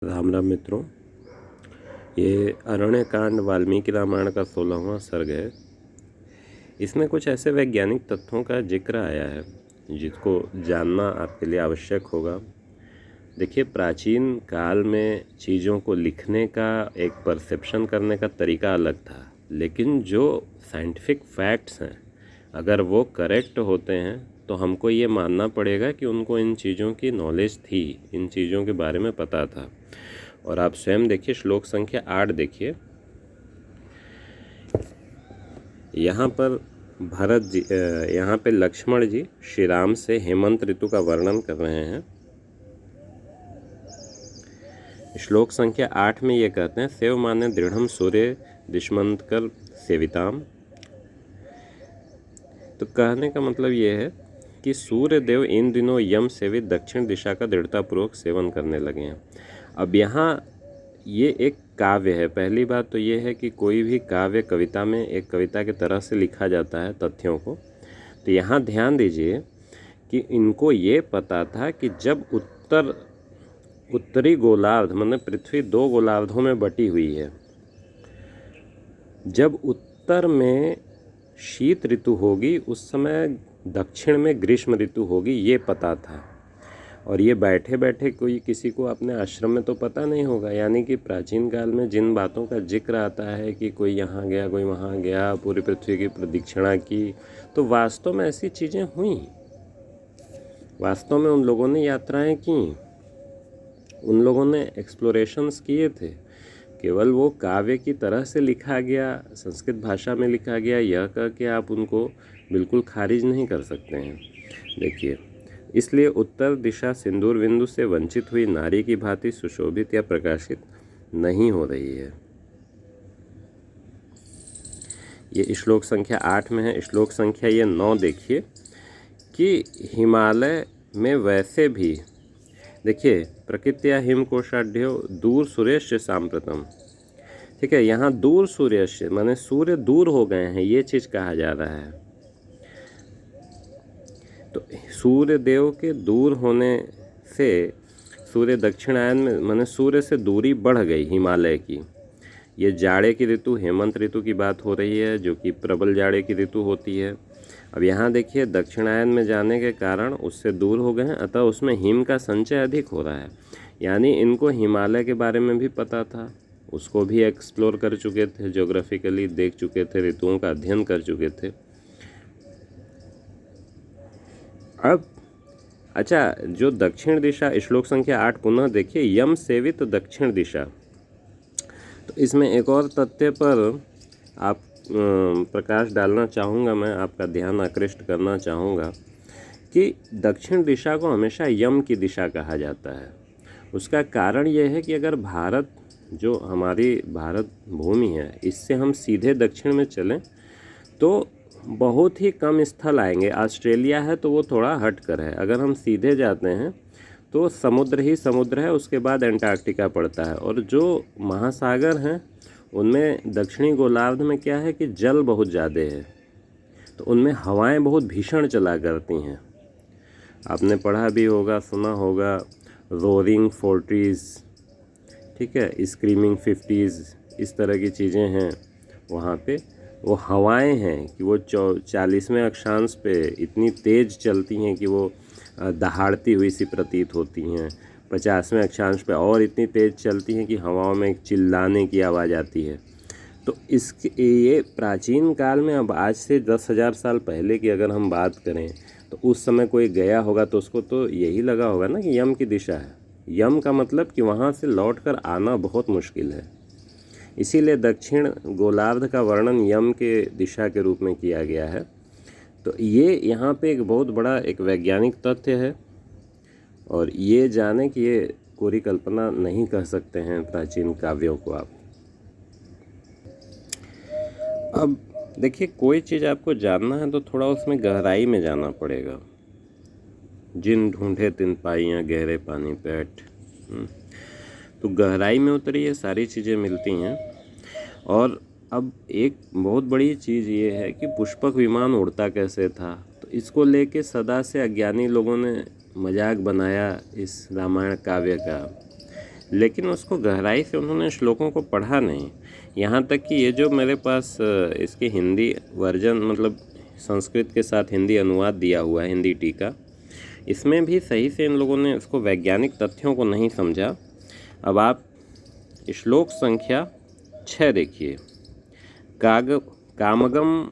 राम राम मित्रों, ये अरण्यकांड वाल्मीकि रामायण का 16वां सर्ग है। इसमें कुछ ऐसे वैज्ञानिक तथ्यों का जिक्र आया है जिसको जानना आपके लिए आवश्यक होगा। देखिए, प्राचीन काल में चीज़ों को लिखने का एक परसेप्शन करने का तरीका अलग था, लेकिन जो साइंटिफिक फैक्ट्स हैं अगर वो करेक्ट होते हैं तो हमको ये मानना पड़ेगा कि उनको इन चीज़ों की नॉलेज थी, इन चीज़ों के बारे में पता था। और आप स्वयं देखिए, श्लोक संख्या 8 देखिए। यहाँ पर भरत जी, यहाँ पे लक्ष्मण जी श्री राम से हेमंत ऋतु का वर्णन कर रहे हैं। श्लोक संख्या 8 में ये कहते हैं, सेव माने दृढ़म सूर्य दिशमंतकर सेविताम। तो कहने का मतलब ये है कि सूर्य देव इन दिनों यम सेवित दक्षिण दिशा का दृढ़तापूर्वक सेवन करने लगे हैं। अब यहाँ ये एक काव्य है। पहली बात तो ये है कि कोई भी काव्य कविता में एक कविता की तरह से लिखा जाता है तथ्यों को। तो यहाँ ध्यान दीजिए कि इनको ये पता था कि जब उत्तरी गोलार्ध माने पृथ्वी 2 गोलार्धों में बटी हुई है, जब उत्तर में शीत ऋतु होगी उस समय दक्षिण में ग्रीष्म ऋतु होगी, ये पता था। और ये बैठे बैठे कोई किसी को अपने आश्रम में तो पता नहीं होगा। यानी कि प्राचीन काल में जिन बातों का जिक्र आता है कि कोई यहाँ गया, कोई वहाँ गया, पूरी पृथ्वी की प्रदक्षिणा की, तो वास्तव में ऐसी चीज़ें हुई। वास्तव में उन लोगों ने यात्राएं की, उन लोगों ने एक्सप्लोरेशंस किए थे। केवल वो काव्य की तरह से लिखा गया, संस्कृत भाषा में लिखा गया, यह कह के आप उनको बिल्कुल खारिज नहीं कर सकते हैं। देखिए, इसलिए उत्तर दिशा सिंदूर बिंदु से वंचित हुई नारी की भांति सुशोभित या प्रकाशित नहीं हो रही है। ये श्लोक संख्या 8 में है। श्लोक संख्या ये 9 देखिए कि हिमालय में वैसे भी देखिए, प्रकृत्या हिमकोशाढ्यो दूर सूर्यस्य सांप्रतम। ठीक है, यहाँ दूर सूर्यस्य माने सूर्य दूर हो गए हैं, ये चीज़ कहा जा रहा है। तो सूर्य देव के दूर होने से सूर्य दक्षिणायन में माने सूर्य से दूरी बढ़ गई हिमालय की। ये जाड़े की ऋतु, हेमंत ऋतु की बात हो रही है, जो कि प्रबल जाड़े की ऋतु होती है। अब यहाँ देखिए, दक्षिणायन में जाने के कारण उससे दूर हो गए हैं, अतः उसमें हिम का संचय अधिक हो रहा है। यानी इनको हिमालय के बारे में भी पता था, उसको भी एक्सप्लोर कर चुके थे, ज्योग्राफिकली देख चुके थे, ऋतुओं का अध्ययन कर चुके थे। अब अच्छा, जो दक्षिण दिशा, श्लोक संख्या 8 पुनः देखिए, यम सेवित दक्षिण दिशा। तो इसमें एक और तथ्य पर आप प्रकाश डालना चाहूँगा, मैं आपका ध्यान आकृष्ट करना चाहूँगा कि दक्षिण दिशा को हमेशा यम की दिशा कहा जाता है। उसका कारण यह है कि अगर भारत, जो हमारी भारत भूमि है, इससे हम सीधे दक्षिण में चलें तो बहुत ही कम स्थल आएंगे। ऑस्ट्रेलिया है तो वो थोड़ा हट कर है, अगर हम सीधे जाते हैं तो समुद्र ही समुद्र है, उसके बाद अंटार्कटिका पड़ता है। और जो महासागर हैं उनमें दक्षिणी गोलार्ध में क्या है कि जल बहुत ज़्यादा है, तो उनमें हवाएं बहुत भीषण चला करती हैं। आपने पढ़ा भी होगा, सुना होगा, रोरिंग 40s, ठीक है, स्क्रीमिंग 50s, इस तरह की चीज़ें हैं। वहाँ पे वो हवाएं हैं कि वो 40वें अक्षांश पे इतनी तेज़ चलती हैं कि वो दहाड़ती हुई सी प्रतीत होती हैं। 50वें अक्षांश पे और इतनी तेज़ चलती हैं कि हवाओं में एक चिल्लाने की आवाज़ आती है। तो ये प्राचीन काल में, अब आज से 10,000 साल पहले की अगर हम बात करें तो उस समय कोई गया होगा तो उसको तो यही लगा होगा ना कि यम की दिशा है। यम का मतलब कि वहाँ से लौट कर आना बहुत मुश्किल है। इसीलिए दक्षिण गोलार्ध का वर्णन यम के दिशा के रूप में किया गया है। तो ये यहाँ पे एक बहुत बड़ा एक वैज्ञानिक तथ्य है, और ये जाने कि ये कोरी कल्पना नहीं कह सकते हैं प्राचीन काव्यों को आप। अब देखिए, कोई चीज़ आपको जानना है तो थोड़ा उसमें गहराई में जाना पड़ेगा। जिन ढूंढे तिन पाइयाँ गहरे पानी पैठ। तो गहराई में उतरिए, सारी चीज़ें मिलती हैं। और अब एक बहुत बड़ी चीज़ ये है कि पुष्पक विमान उड़ता कैसे था, तो इसको लेके सदा से अज्ञानी लोगों ने मजाक बनाया इस रामायण काव्य का। लेकिन उसको गहराई से उन्होंने श्लोकों को पढ़ा नहीं। यहाँ तक कि ये जो मेरे पास इसके हिंदी वर्जन मतलब संस्कृत के साथ हिंदी अनुवाद दिया हुआ है, हिंदी टीका, इसमें भी सही से इन लोगों ने इसको वैज्ञानिक तथ्यों को नहीं समझा। अब आप श्लोक संख्या 6 देखिए। कामगम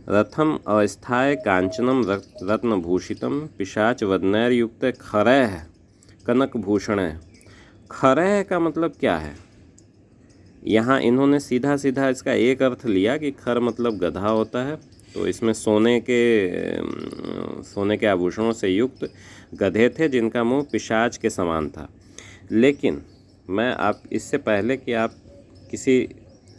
रथम अवस्थाय कांचनम रत्नभूषितम पिशाच वदनैर्युक्त खरैः कनकभूषणैः। खरैः का मतलब क्या है? यहाँ इन्होंने सीधा सीधा इसका एक अर्थ लिया कि खर मतलब गधा होता है, तो इसमें सोने के आभूषणों से युक्त गधे थे जिनका मुंह पिशाच के समान था। लेकिन मैं आप इससे पहले कि आप किसी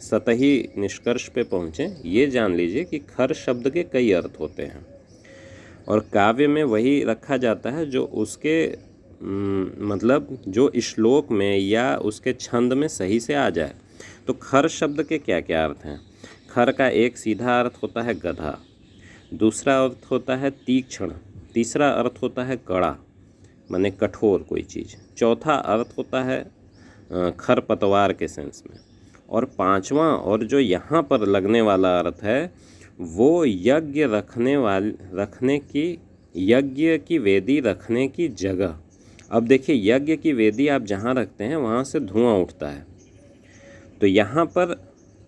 सतही निष्कर्ष पे पहुँचें, ये जान लीजिए कि खर शब्द के कई अर्थ होते हैं और काव्य में वही रखा जाता है जो उसके मतलब जो श्लोक में या उसके छंद में सही से आ जाए। तो खर शब्द के क्या क्या अर्थ हैं? खर का एक सीधा अर्थ होता है गधा, दूसरा अर्थ होता है तीक्ष्ण, तीसरा अर्थ होता है कड़ा माने कठोर कोई चीज़, चौथा अर्थ होता है खरपतवार के सेंस में, और पांचवा और जो यहाँ पर लगने वाला अर्थ है वो यज्ञ की वेदी रखने की जगह। अब देखिए, यज्ञ की वेदी आप जहाँ रखते हैं वहाँ से धुआं उठता है। तो यहाँ पर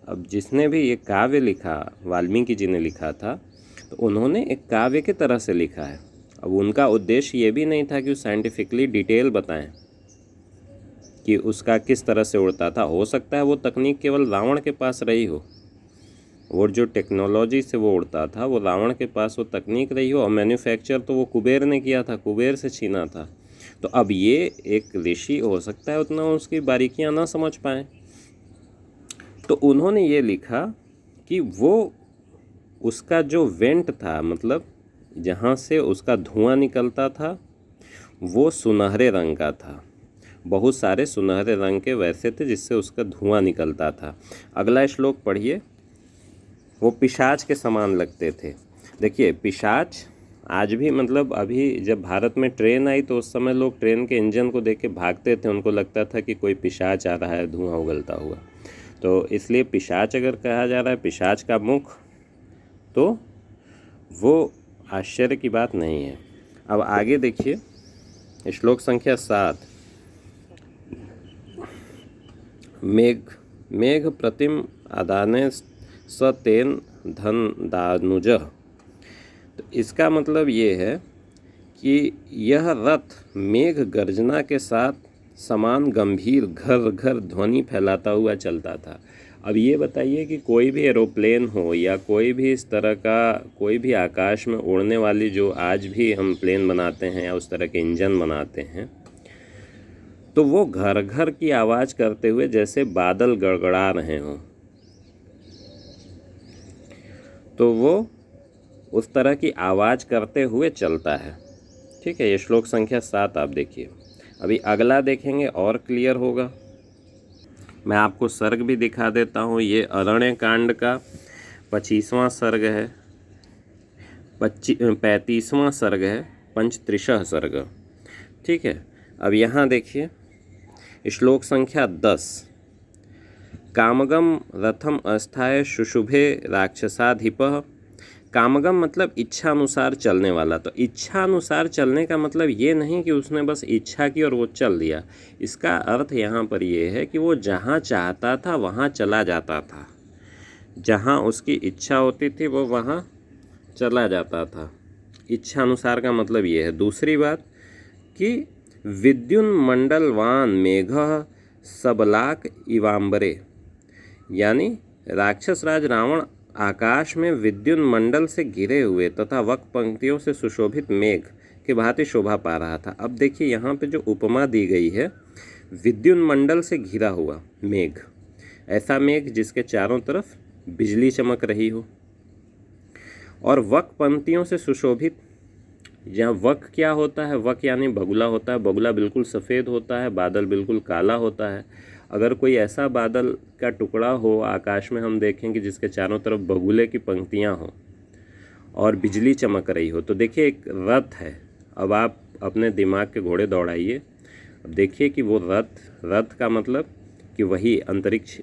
अब जिसने भी ये काव्य लिखा, वाल्मीकि जी ने लिखा था, तो उन्होंने एक काव्य की तरह से लिखा है। अब उनका उद्देश्य ये भी नहीं था कि वो साइंटिफिकली डिटेल बताएं कि उसका किस तरह से उड़ता था। हो सकता है वो तकनीक केवल रावण के पास रही हो, और जो टेक्नोलॉजी से वो उड़ता था वो रावण के पास वो तकनीक रही हो, और मैन्युफैक्चर तो वो कुबेर ने किया था, कुबेर से छीना था। तो अब ये एक ऋषि हो सकता है उतना उसकी बारीकियां ना समझ पाए, तो उन्होंने ये लिखा कि वो उसका जो वेंट था, मतलब जहाँ से उसका धुआं निकलता था, वो सुनहरे रंग का था। बहुत सारे सुनहरे रंग के वैसे थे जिससे उसका धुआं निकलता था। अगला श्लोक पढ़िए। वो पिशाच के समान लगते थे। देखिए, पिशाच आज भी मतलब अभी जब भारत में ट्रेन आई तो उस समय लोग ट्रेन के इंजन को देख के भागते थे, उनको लगता था कि कोई पिशाच आ रहा है धुआं उगलता हुआ। तो इसलिए पिशाच अगर कहा जा रहा है, पिशाच का मुख, तो वो आश्चर्य की बात नहीं है। अब आगे देखिए, श्लोक संख्या 7। मेघ प्रतिम आदाने स तेन धन दानुज। तो इसका मतलब ये है कि यह रथ मेघ गर्जना के साथ समान गंभीर घर घर ध्वनि फैलाता हुआ चलता था। अब ये बताइए कि कोई भी एरोप्लेन हो या कोई भी इस तरह का कोई भी आकाश में उड़ने वाली, जो आज भी हम प्लेन बनाते हैं या उस तरह के इंजन बनाते हैं, तो वो घर घर की आवाज़ करते हुए जैसे बादल गड़गड़ा रहे हों, तो वो उस तरह की आवाज़ करते हुए चलता है। ठीक है, ये श्लोक संख्या 7 आप देखिए। अभी अगला देखेंगे और क्लियर होगा। मैं आपको सर्ग भी दिखा देता हूँ। ये अरण्य कांड का 25वां सर्ग है, 35वां सर्ग है, पंचत्रिशः सर्ग। ठीक है, अब यहाँ देखिए श्लोक संख्या 10। कामगम रथम अस्थाय शुशुभे राक्षसाधिपः। कामगम मतलब इच्छा अनुसार चलने वाला। तो इच्छा अनुसार चलने का मतलब ये नहीं कि उसने बस इच्छा की और वो चल दिया। इसका अर्थ यहाँ पर ये है कि वो जहाँ चाहता था वहाँ चला जाता था, जहाँ उसकी इच्छा होती थी वो वहाँ चला जाता था। इच्छा अनुसार का मतलब ये है। दूसरी बात कि विद्युन्मंडलवान मेघः सबलाक इवांबरे, यानी राक्षस राज रावण आकाश में विद्युन्मंडल से घिरे हुए तथा वक् पंक्तियों से सुशोभित मेघ के भांति शोभा पा रहा था। अब देखिए यहाँ पे जो उपमा दी गई है, विद्युन्मंडल से घिरा हुआ मेघ, ऐसा मेघ जिसके चारों तरफ बिजली चमक रही हो, और वक् पंक्तियों से सुशोभित। जहाँ वक् क्या होता है? वक् यानी बगुला होता है। बगुला बिल्कुल सफ़ेद होता है, बादल बिल्कुल काला होता है। अगर कोई ऐसा बादल का टुकड़ा हो आकाश में हम देखें कि जिसके चारों तरफ बगुले की पंक्तियां हों और बिजली चमक रही हो, तो देखिए एक रथ है। अब आप अपने दिमाग के घोड़े दौड़ाइए, अब देखिए कि वो रथ का मतलब कि वही अंतरिक्ष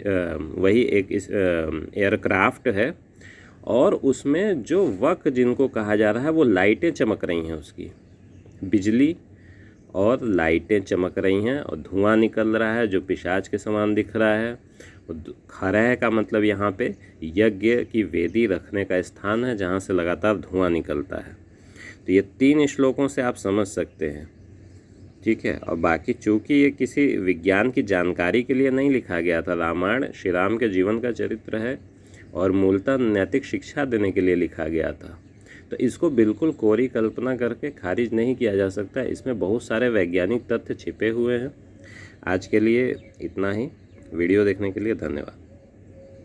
वही एक इस एयरक्राफ्ट है, और उसमें जो वक जिनको कहा जा रहा है वो लाइटें चमक रही हैं, उसकी बिजली और लाइटें चमक रही हैं और धुआं निकल रहा है जो पिशाच के समान दिख रहा है। खरह का मतलब यहाँ पे यज्ञ की वेदी रखने का स्थान है जहाँ से लगातार धुआं निकलता है। तो ये 3 श्लोकों से आप समझ सकते हैं, ठीक है। और बाकी चूँकि ये किसी विज्ञान की जानकारी के लिए नहीं लिखा गया था, रामायण श्री राम के जीवन का चरित्र है और मूलतः नैतिक शिक्षा देने के लिए लिखा गया था, तो इसको बिल्कुल कोरी कल्पना करके खारिज नहीं किया जा सकता। इसमें बहुत सारे वैज्ञानिक तथ्य छिपे हुए हैं। आज के लिए इतना ही। वीडियो देखने के लिए धन्यवाद।